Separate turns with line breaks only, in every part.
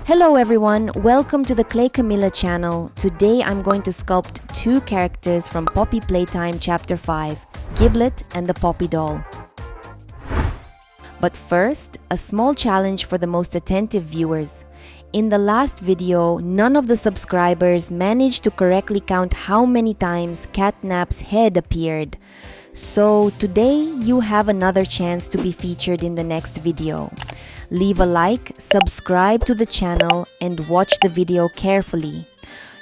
Hello everyone, welcome to the Clay Camilla channel. Today I'm going to sculpt two characters from Poppy Playtime Chapter 5, Giblet and the Poppy doll. But first, a small challenge for the most attentive viewers. In the last video, none of the subscribers managed to correctly count how many times Catnap's head appeared. So today you have another chance to be featured in the next video. Leave a like, subscribe to the channel, and watch the video carefully.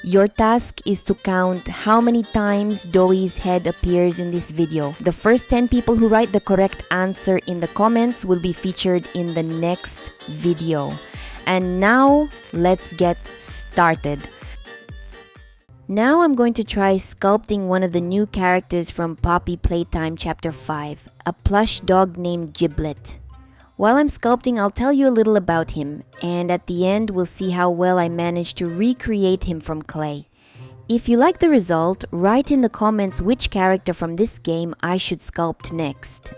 Your task is to count how many times Doey's head appears in this video. The first 10 people who write the correct answer in the comments will be featured in the next video. And now, let's get started. Now I'm going to try sculpting one of the new characters from Poppy Playtime Chapter 5, a plush dog named Giblet. While I'm sculpting, I'll tell you a little about him, and at the end we'll see how well I managed to recreate him from clay. If you like the result, write in the comments which character from this game I should sculpt next.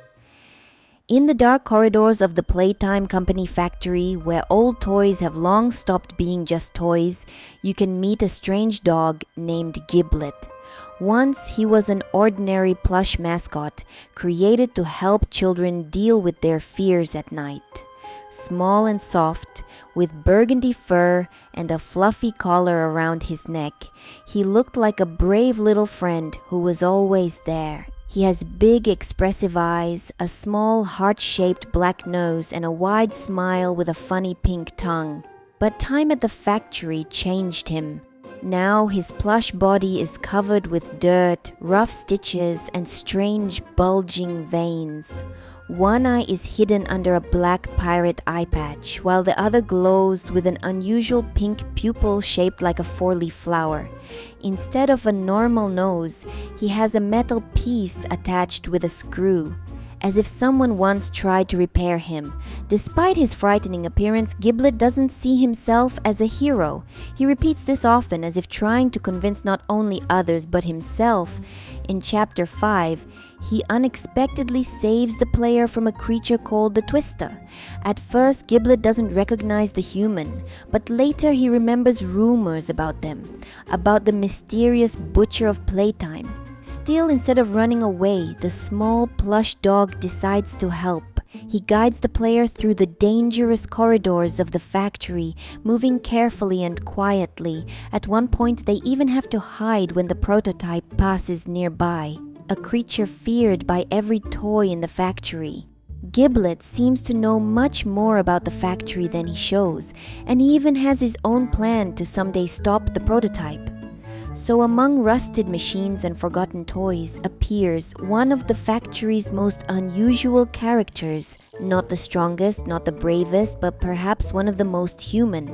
In the dark corridors of the Playtime Company factory, where old toys have long stopped being just toys, you can meet a strange dog named Giblet. Once he was an ordinary plush mascot, created to help children deal with their fears at night. Small and soft, with burgundy fur and a fluffy collar around his neck, he looked like a brave little friend who was always there. He has big expressive eyes, a small heart-shaped black nose, and a wide smile with a funny pink tongue. But time at the factory changed him. Now his plush body is covered with dirt, rough stitches, and strange bulging veins. One eye is hidden under a black pirate eye patch, while the other glows with an unusual pink pupil shaped like a four-leaf flower. Instead of a normal nose, he has a metal piece attached with a screw, as if someone once tried to repair him. Despite his frightening appearance, Giblet doesn't see himself as a hero. He repeats this often, as if trying to convince not only others but himself. In Chapter 5, he unexpectedly saves the player from a creature called the Twister. At first, Giblet doesn't recognize the human, but later he remembers rumors about them, about the mysterious Butcher of Playtime. Still, instead of running away, the small plush dog decides to help. He guides the player through the dangerous corridors of the factory, moving carefully and quietly. At one point, they even have to hide when the prototype passes nearby, a creature feared by every toy in the factory. Giblet seems to know much more about the factory than he shows, and he even has his own plan to someday stop the prototype. So among rusted machines and forgotten toys appears one of the factory's most unusual characters. Not the strongest, not the bravest, but perhaps one of the most human.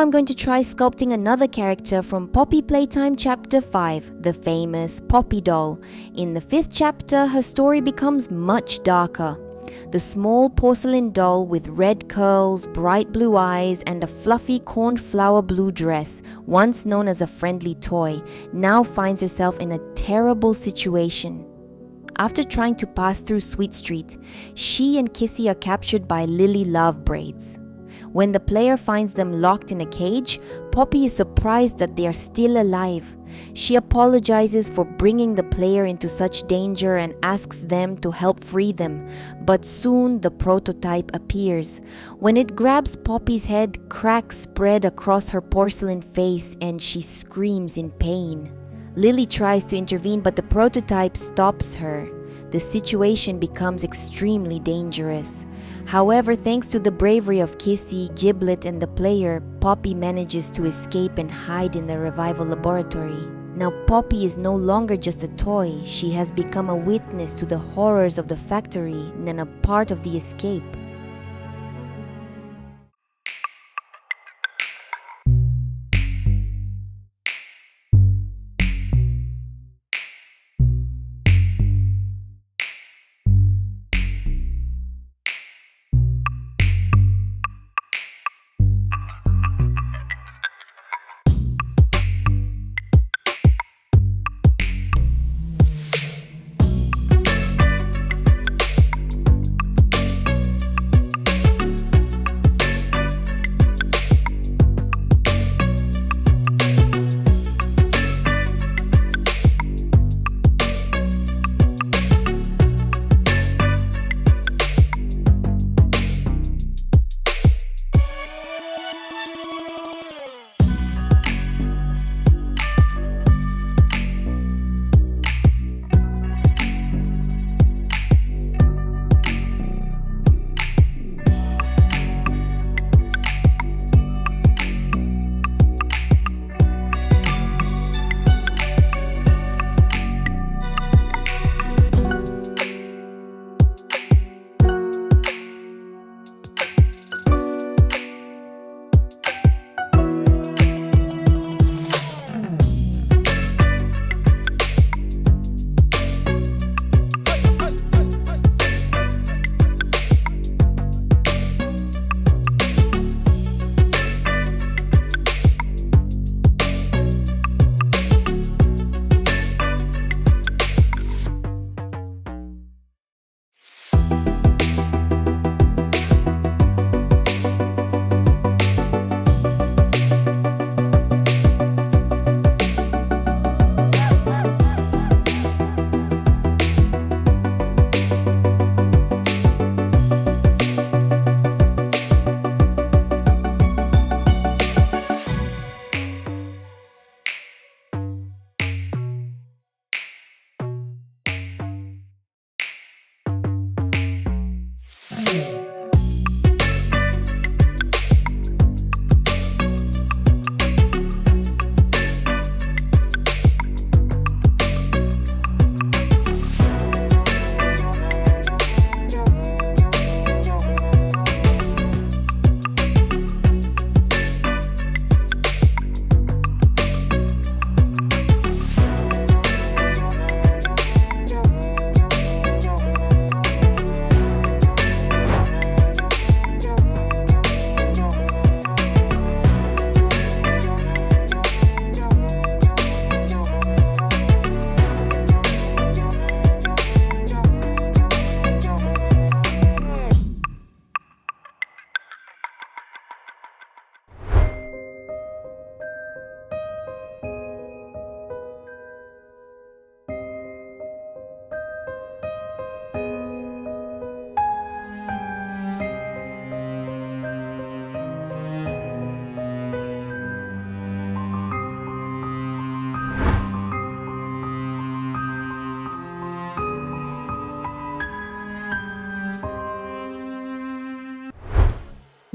I'm going to try sculpting another character from Poppy Playtime Chapter 5, the famous Poppy doll. In the 5th chapter, her story becomes much darker. The small porcelain doll with red curls, bright blue eyes, and a fluffy cornflower blue dress, once known as a friendly toy, now finds herself in a terrible situation. After trying to pass through Sweet Street, she and Kissy are captured by Lily Love Braids. When the player finds them locked in a cage, Poppy is surprised that they are still alive. She apologizes for bringing the player into such danger and asks them to help free them, but soon the prototype appears. When it grabs Poppy's head, cracks spread across her porcelain face and she screams in pain. Lily tries to intervene, but the prototype stops her. The situation becomes extremely dangerous. However, thanks to the bravery of Kissy, Giblet, and the player, Poppy manages to escape and hide in the revival laboratory. Now Poppy is no longer just a toy. She has become a witness to the horrors of the factory and a part of the escape.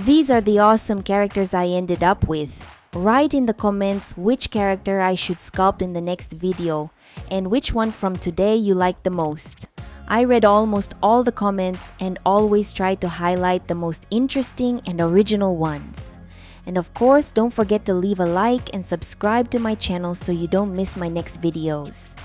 These are the awesome characters I ended up with. Write in the comments which character I should sculpt in the next video and which one from today you like the most. I read almost all the comments and always try to highlight the most interesting and original ones. And of course, don't forget to leave a like and subscribe to my channel so you don't miss my next videos.